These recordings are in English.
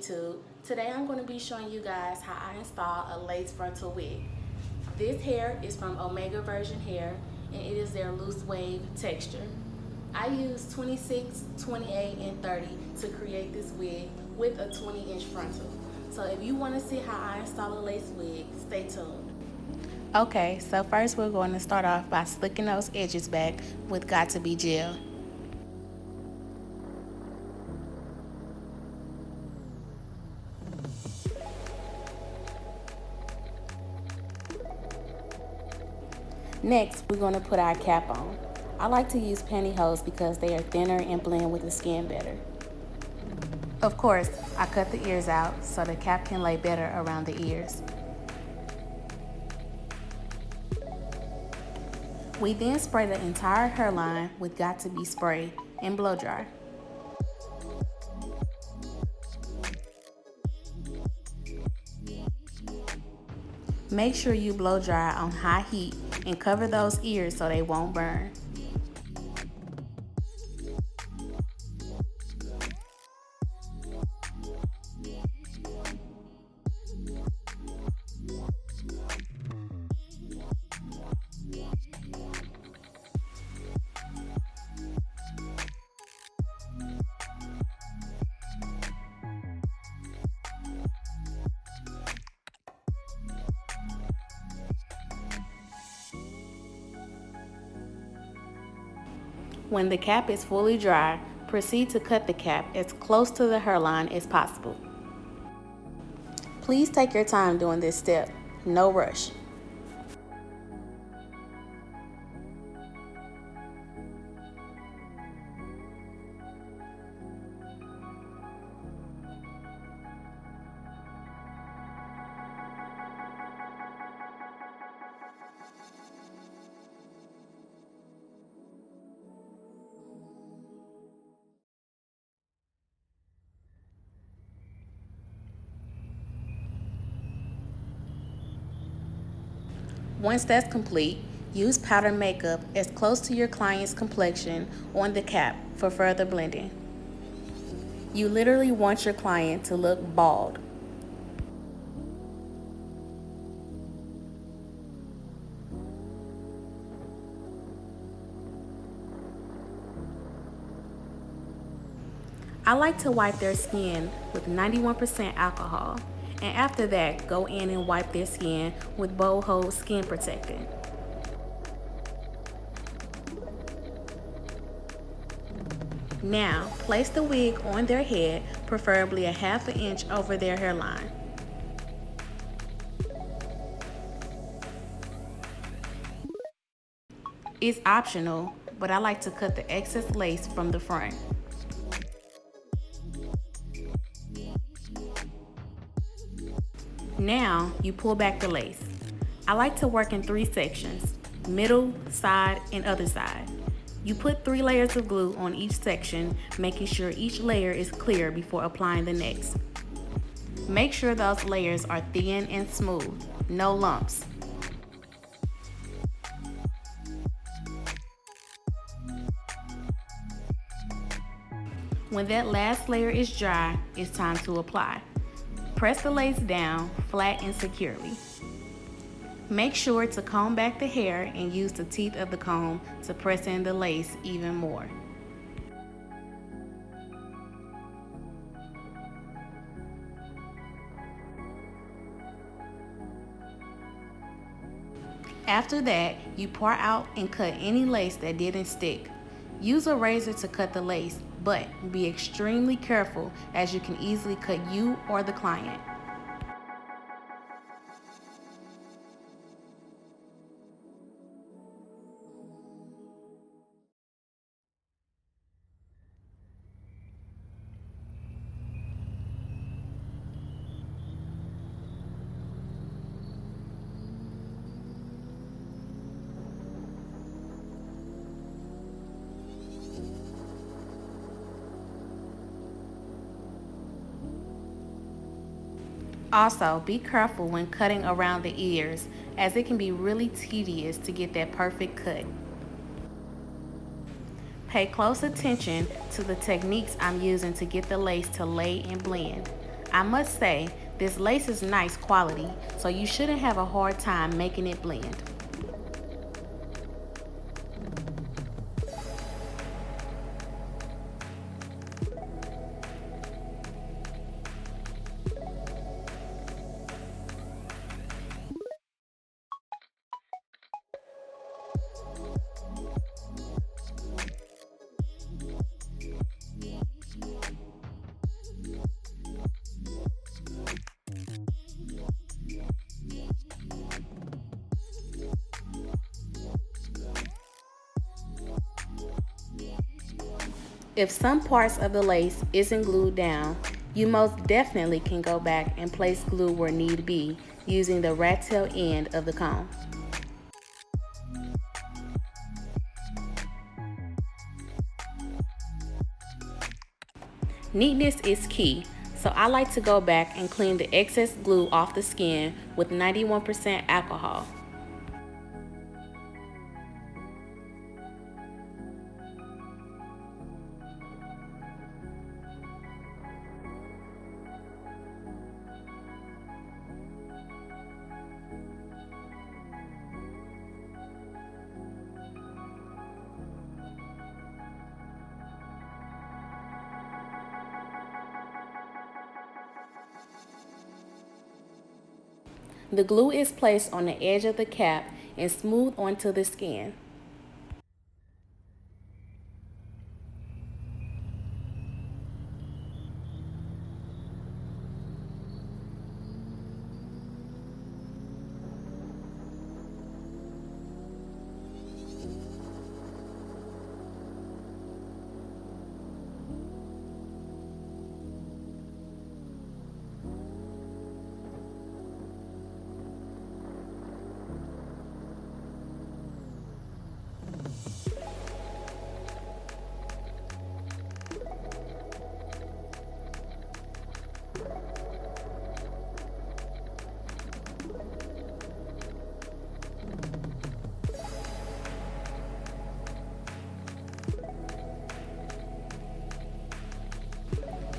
YouTube. Today I'm going to be showing you guys how I install a lace frontal wig. This hair is from Omega Version Hair and it is their Loosewave texture. I use 26, 28, and 30 to create this wig with a 20-inch frontal. So if you want to see how I install a lace wig, stay tuned. Okay, so first we're going to start off by slicking those edges back with Got To Be gel. Next, we're going to put our cap on. I like to use pantyhose because they are thinner and blend with the skin better. Of course, I cut the ears out so the cap can lay better around the ears. We then spray the entire hairline with Got To Be spray and blow dry. Make sure you blow dry on high heat and cover those ears so they won't burn. When the cap is fully dry, proceed to cut the cap as close to the hairline as possible. Please take your time doing this step, no rush. Once that's complete, use powder makeup as close to your client's complexion on the cap for further blending. You literally want your client to look bald. I like to wipe their skin with 91% alcohol, and after that, go in and wipe their skin with Bold Hold Skin Protectant. Now, place the wig on their head, preferably a ½ inch over their hairline. It's optional, but I like to cut the excess lace from the front. Now, you pull back the lace. I like to work in 3 sections, middle, side, and other side. You put 3 layers of glue on each section, making sure each layer is clear before applying the next. Make sure those layers are thin and smooth, no lumps. When that last layer is dry, it's time to apply. Press the lace down flat and securely. Make sure to comb back the hair and use the teeth of the comb to press in the lace even more. After that, you pour out and cut any lace that didn't stick. Use a razor to cut the lace, but be extremely careful as you can easily cut you or the client. Also, be careful when cutting around the ears, as it can be really tedious to get that perfect cut. Pay close attention to the techniques I'm using to get the lace to lay and blend. I must say, this lace is nice quality, so you shouldn't have a hard time making it blend. If some parts of the lace isn't glued down, you most definitely can go back and place glue where need be using the rat tail end of the comb. Neatness is key, so I like to go back and clean the excess glue off the skin with 91% alcohol. The glue is placed on the edge of the cap and smoothed onto the skin.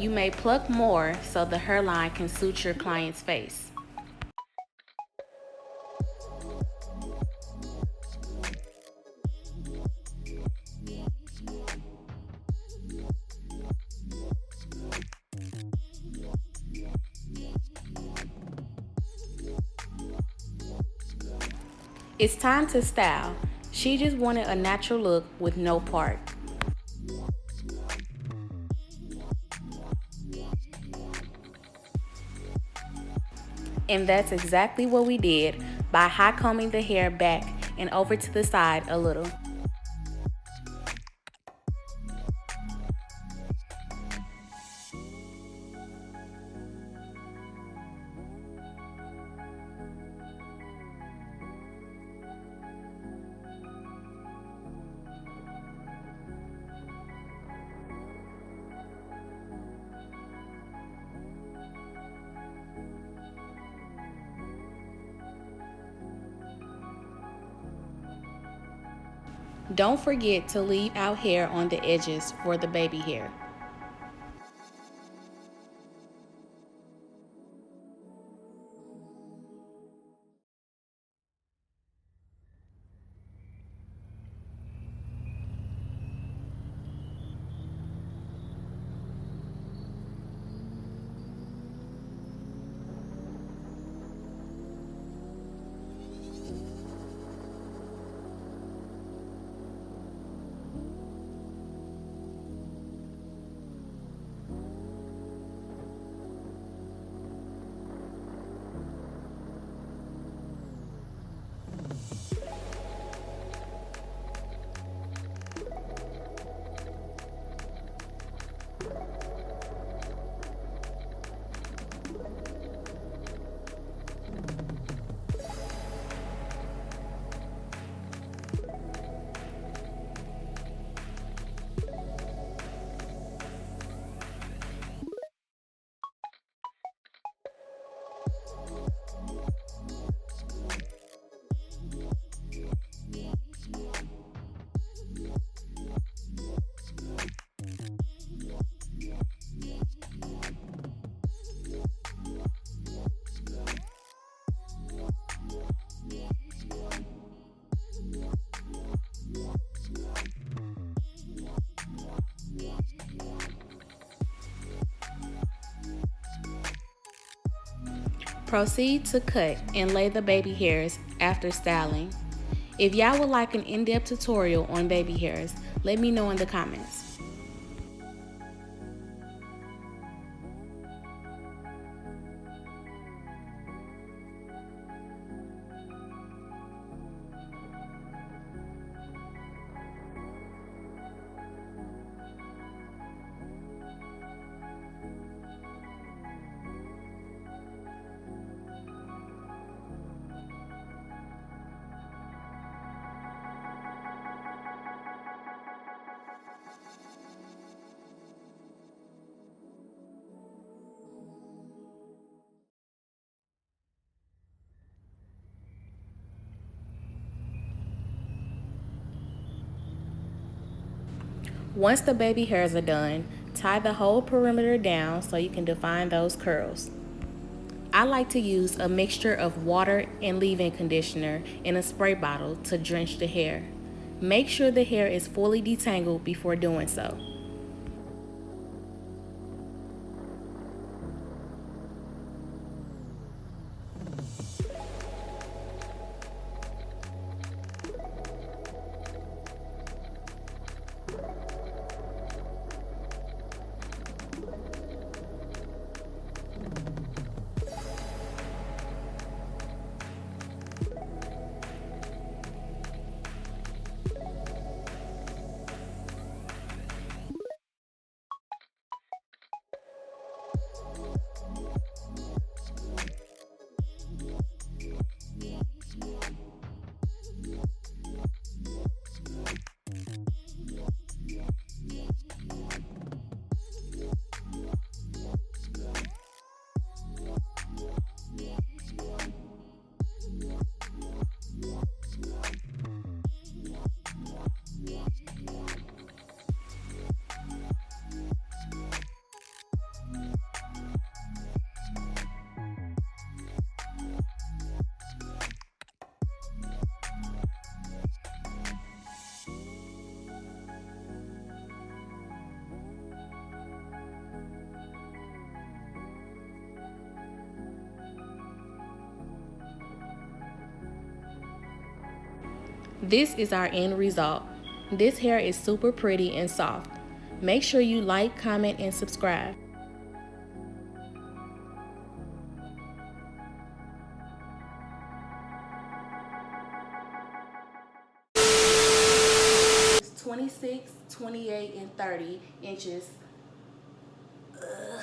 You may pluck more so the hairline can suit your client's face. It's time to style. She just wanted a natural look with no part. And that's exactly what we did by high combing the hair back and over to the side a little. Don't forget to leave out hair on the edges for the baby hair. Proceed to cut and lay the baby hairs after styling. If y'all would like an in-depth tutorial on baby hairs, let me know in the comments. Once the baby hairs are done, tie the whole perimeter down so you can define those curls. I like to use a mixture of water and leave-in conditioner in a spray bottle to drench the hair. Make sure the hair is fully detangled before doing so. This is our end result. This hair is super pretty and soft. Make sure you like, comment, and subscribe. It's 26, 28, and 30 inches. Ugh.